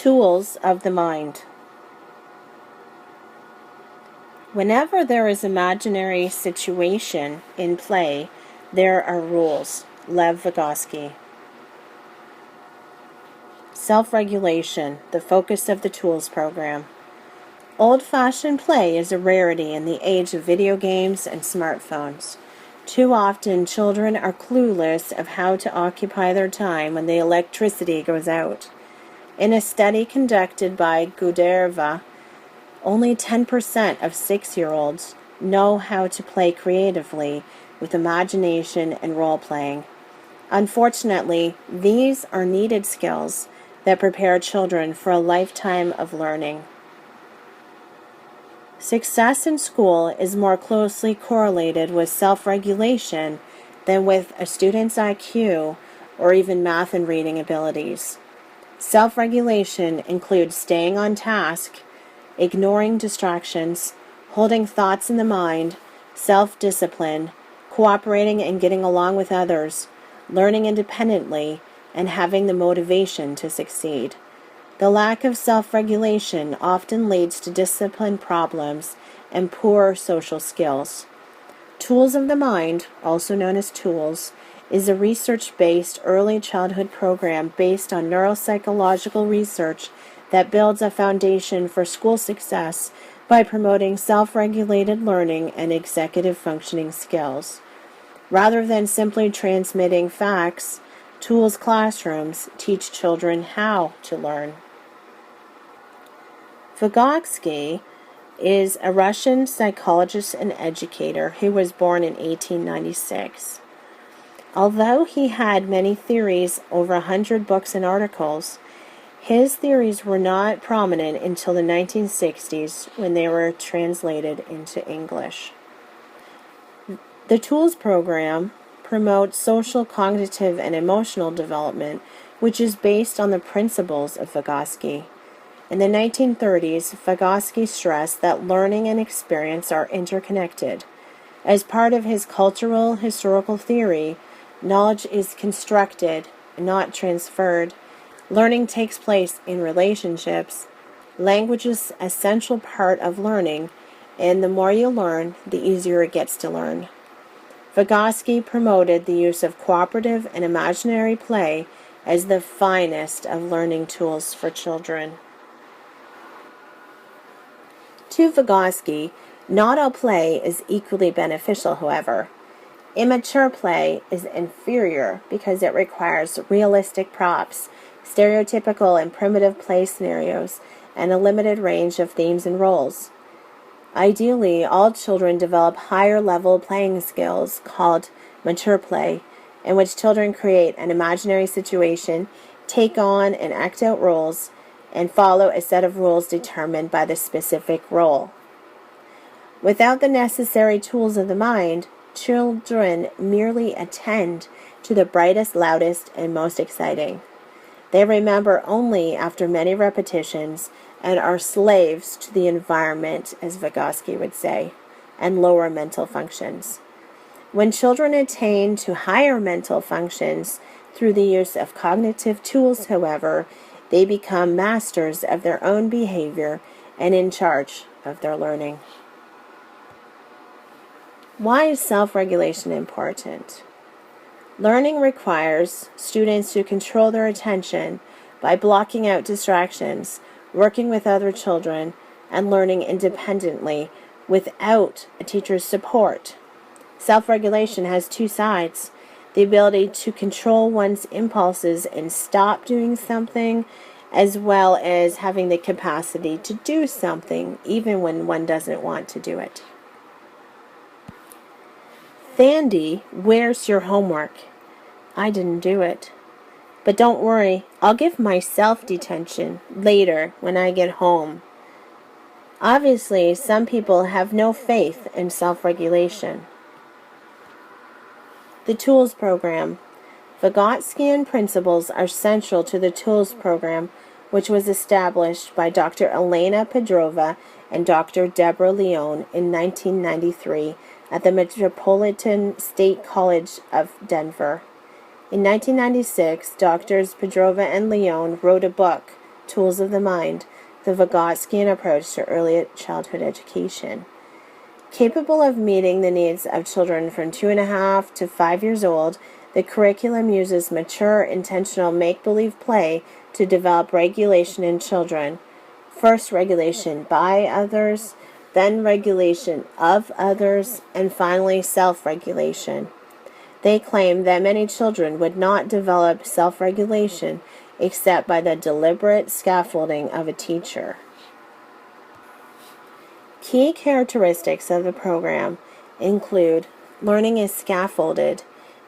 Tools of the mind. Whenever there is imaginary situation in play, there are rules. Lev Vygotsky. Self-regulation, the focus of the Tools program. Old-fashioned play is a rarity in the age of video games and smartphones. Too often, children are clueless of how to occupy their time when the electricity goes out. In a study conducted by Gudeva, only 10% of 6-year-olds know how to play creatively with imagination and role-playing. Unfortunately, these are needed skills that prepare children for a lifetime of learning. Success in school is more closely correlated with self-regulation than with a student's IQ or even math and reading abilities. Self-regulation includes staying on task, ignoring distractions, holding thoughts in the mind, self-discipline, cooperating and getting along with others, learning independently, and having the motivation to succeed. The lack of self-regulation often leads to discipline problems and poor social skills. Tools of the Mind, also known as Tools, is a research-based early childhood program based on neuropsychological research that builds a foundation for school success by promoting self-regulated learning and executive functioning skills. Rather than simply transmitting facts, Tools classrooms teach children how to learn. Vygotsky is a Russian psychologist and educator who was born in 1896. Although he had many theories, over 100 books and articles, his theories were not prominent until the 1960s when they were translated into English. The Tools program promotes social, cognitive, and emotional development, which is based on the principles of Vygotsky. In the 1930s, Vygotsky stressed that learning and experience are interconnected. As part of his cultural historical theory, knowledge is constructed, not transferred. Learning takes place in relationships. Language is an essential part of learning, and the more you learn, the easier it gets to learn. Vygotsky promoted the use of cooperative and imaginary play as the finest of learning tools for children. To Vygotsky, not all play is equally beneficial, however. Immature play is inferior because it requires realistic props, stereotypical and primitive play scenarios, and a limited range of themes and roles. Ideally, all children develop higher-level playing skills called mature play, in which children create an imaginary situation, take on and act out roles, and follow a set of rules determined by the specific role. Without the necessary tools of the mind, children merely attend to the brightest, loudest, and most exciting. They remember only after many repetitions and are slaves to the environment, as Vygotsky would say, and lower mental functions. When children attain to higher mental functions through the use of cognitive tools, however, they become masters of their own behavior and in charge of their learning. Why is self-regulation important? Learning requires students to control their attention by blocking out distractions, working with other children, and learning independently without a teacher's support. Self-regulation has two sides: the ability to control one's impulses and stop doing something, as well as having the capacity to do something even when one doesn't want to do it. Thandi, where's your homework? I didn't do it. But don't worry, I'll give myself detention later when I get home. Obviously, some people have no faith in self-regulation. The Tools program. Vygotskian principles are central to the Tools program, which was established by Dr. Elena Pedrova and Dr. Deborah Leone in 1993 at the Metropolitan State College of Denver. In 1996, Drs. Pedrova and Leone wrote a book Tools of the Mind, the Vygotskian approach to early childhood education. Capable of meeting the needs of children from 2.5 to 5 years old, the curriculum uses mature, intentional make-believe play to develop regulation in children. First, regulation by others, then regulation of others, and finally self-regulation. They claim that many children would not develop self-regulation except by the deliberate scaffolding of a teacher. Key characteristics of the program include learning is scaffolded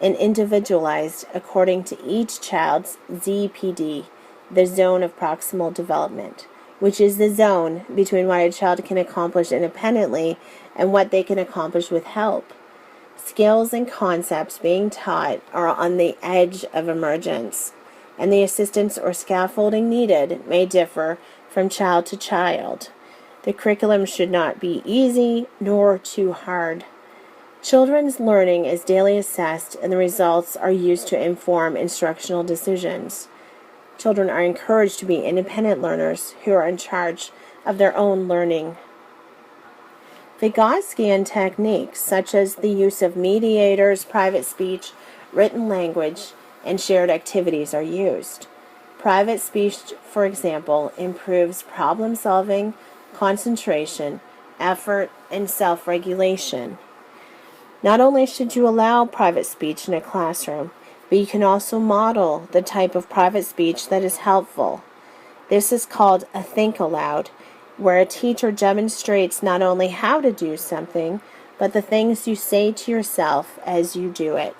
and individualized according to each child's ZPD, the zone of proximal development, which is the zone between what a child can accomplish independently and what they can accomplish with help. Skills and concepts being taught are on the edge of emergence, and the assistance or scaffolding needed may differ from child to child. The curriculum should not be easy nor too hard. Children's learning is daily assessed, and the results are used to inform instructional decisions. Children are encouraged to be independent learners who are in charge of their own learning. Vygotskian techniques such as the use of mediators, private speech, written language, and shared activities are used. Private speech, for example, improves problem solving, concentration, effort, and self-regulation. Not only should you allow private speech in a classroom, but you can also model the type of private speech that is helpful. This is called a think aloud, where a teacher demonstrates not only how to do something, but the things you say to yourself as you do it.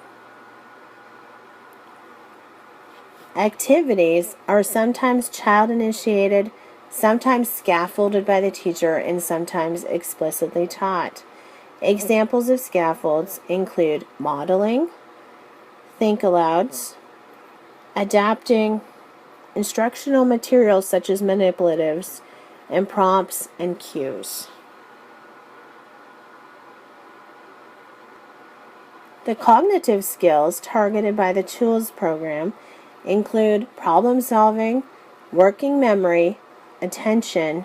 Activities are sometimes child-initiated, sometimes scaffolded by the teacher, and sometimes explicitly taught. Examples of scaffolds include modeling, think-alouds, adapting, instructional materials such as manipulatives, and prompts and cues. The cognitive skills targeted by the Tools program include problem solving, working memory, attention,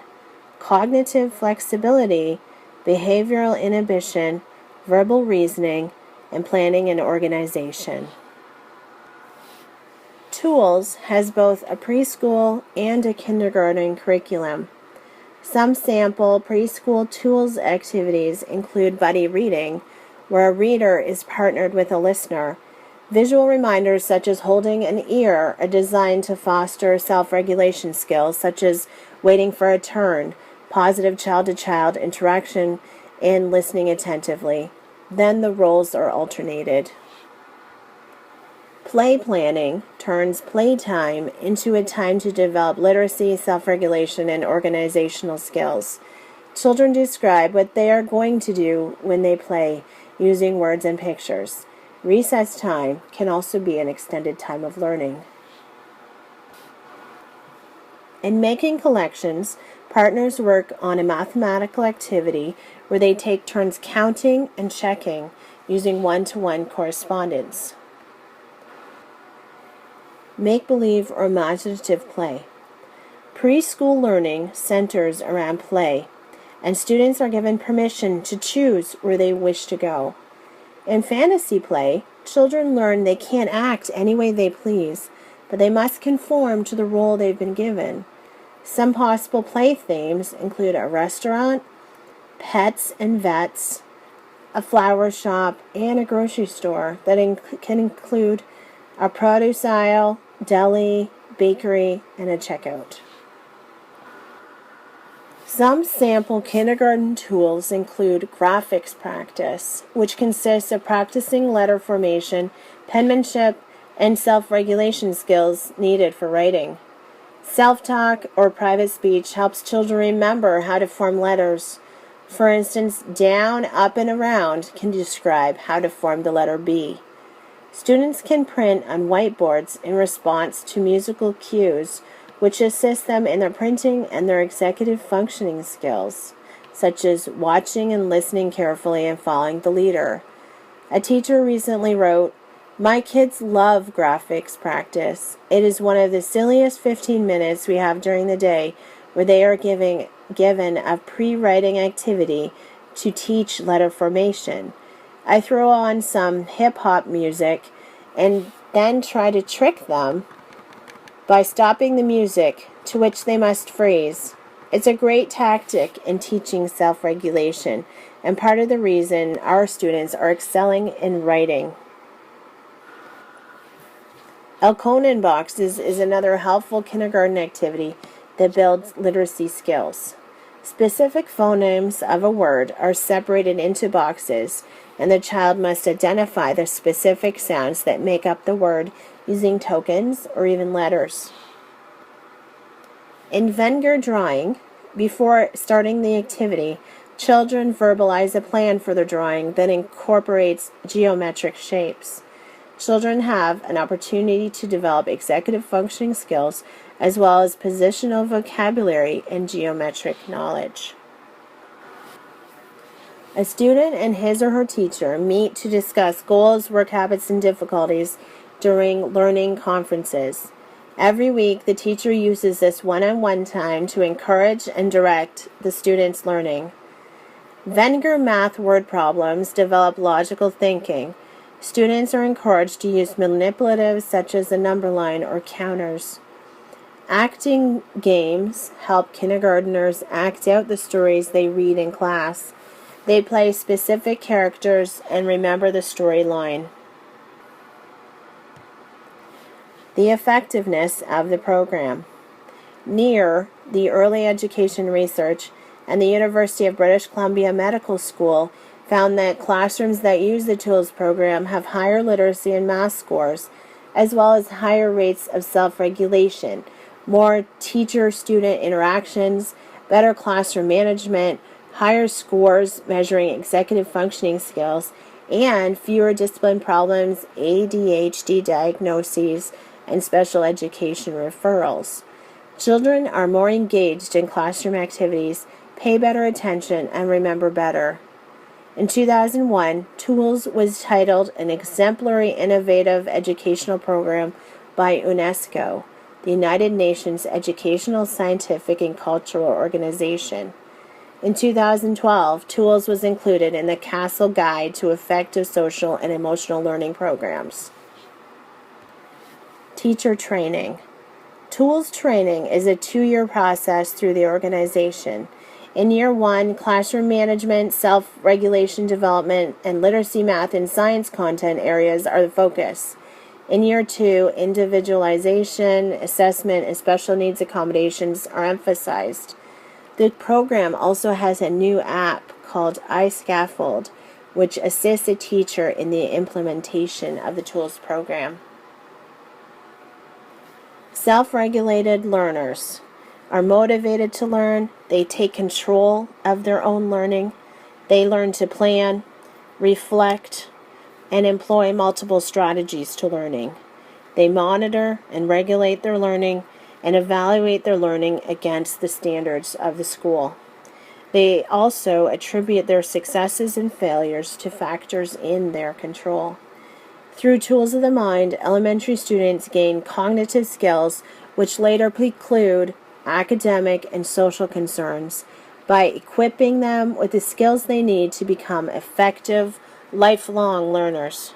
cognitive flexibility, behavioral inhibition, verbal reasoning, and planning and organization. Tools has both a preschool and a kindergarten curriculum. Some sample preschool Tools activities include buddy reading, where a reader is partnered with a listener. Visual reminders such as holding an ear are designed to foster self-regulation skills such as waiting for a turn, positive child-to-child interaction, and listening attentively. Then the roles are alternated. Play planning turns playtime into a time to develop literacy, self-regulation, and organizational skills. Children describe what they are going to do when they play, using words and pictures. Recess time can also be an extended time of learning. In making collections, partners work on a mathematical activity where they take turns counting and checking using one-to-one correspondence. Make-believe or imaginative play. Preschool learning centers around play, and students are given permission to choose where they wish to go. In fantasy play, children learn they can't act any way they please, but they must conform to the role they've been given. Some possible play themes include a restaurant, pets and vets, a flower shop, and a grocery store that can include a produce aisle, deli, bakery, and a checkout. Some sample kindergarten tools include graphics practice, which consists of practicing letter formation, penmanship, and self-regulation skills needed for writing. Self-talk or private speech helps children remember how to form letters. For instance, down, up, and around can describe how to form the letter B. Students can print on whiteboards in response to musical cues, which assist them in their printing and their executive functioning skills, such as watching and listening carefully and following the leader. A teacher recently wrote, My kids love graphics practice. It is one of the silliest 15 minutes we have during the day where they are given a pre-writing activity to teach letter formation. I throw on some hip-hop music and then try to trick them by stopping the music, to which they must freeze. It's a great tactic in teaching self-regulation and part of the reason our students are excelling in writing. Elkonin boxes is another helpful kindergarten activity that builds literacy skills. Specific phonemes of a word are separated into boxes, and the child must identify the specific sounds that make up the word using tokens or even letters. In Wenger drawing, before starting the activity, children verbalize a plan for their drawing that incorporates geometric shapes. Children have an opportunity to develop executive functioning skills as well as positional vocabulary and geometric knowledge. A student and his or her teacher meet to discuss goals, work habits, and difficulties during learning conferences. Every week, the teacher uses this one-on-one time to encourage and direct the student's learning. Wenger math word problems develop logical thinking. Students are encouraged to use manipulatives such as the number line or counters. Acting games help kindergartners act out the stories they read in class. They play specific characters and remember the storyline. The effectiveness of the program. NEAR, the Early Education Research, and the University of British Columbia Medical School found that classrooms that use the tools program have higher literacy and math scores, as well as higher rates of self-regulation, more teacher-student interactions, better classroom management, higher scores measuring executive functioning skills, and fewer discipline problems, ADHD diagnoses, and special education referrals. Children are more engaged in classroom activities, pay better attention, and remember better. In 2001, TOOLS was titled an exemplary innovative educational program by UNESCO, the United Nations Educational, Scientific, and Cultural Organization. In 2012, TOOLS was included in the CASEL Guide to Effective Social and Emotional Learning Programs. Teacher training. TOOLS training is a 2-year process through the organization. In year 1, classroom management, self-regulation development, and literacy, math, and science content areas are the focus. In year 2, individualization, assessment, and special needs accommodations are emphasized. The program also has a new app called iScaffold, which assists a teacher in the implementation of the TOOLS program. Self-regulated learners are motivated to learn. They take control of their own learning. They learn to plan, reflect, and employ multiple strategies to learning. They monitor and regulate their learning and evaluate their learning against the standards of the school. They also attribute their successes and failures to factors in their control. Through tools of the mind, elementary students gain cognitive skills which later preclude academic and social concerns by equipping them with the skills they need to become effective, lifelong learners.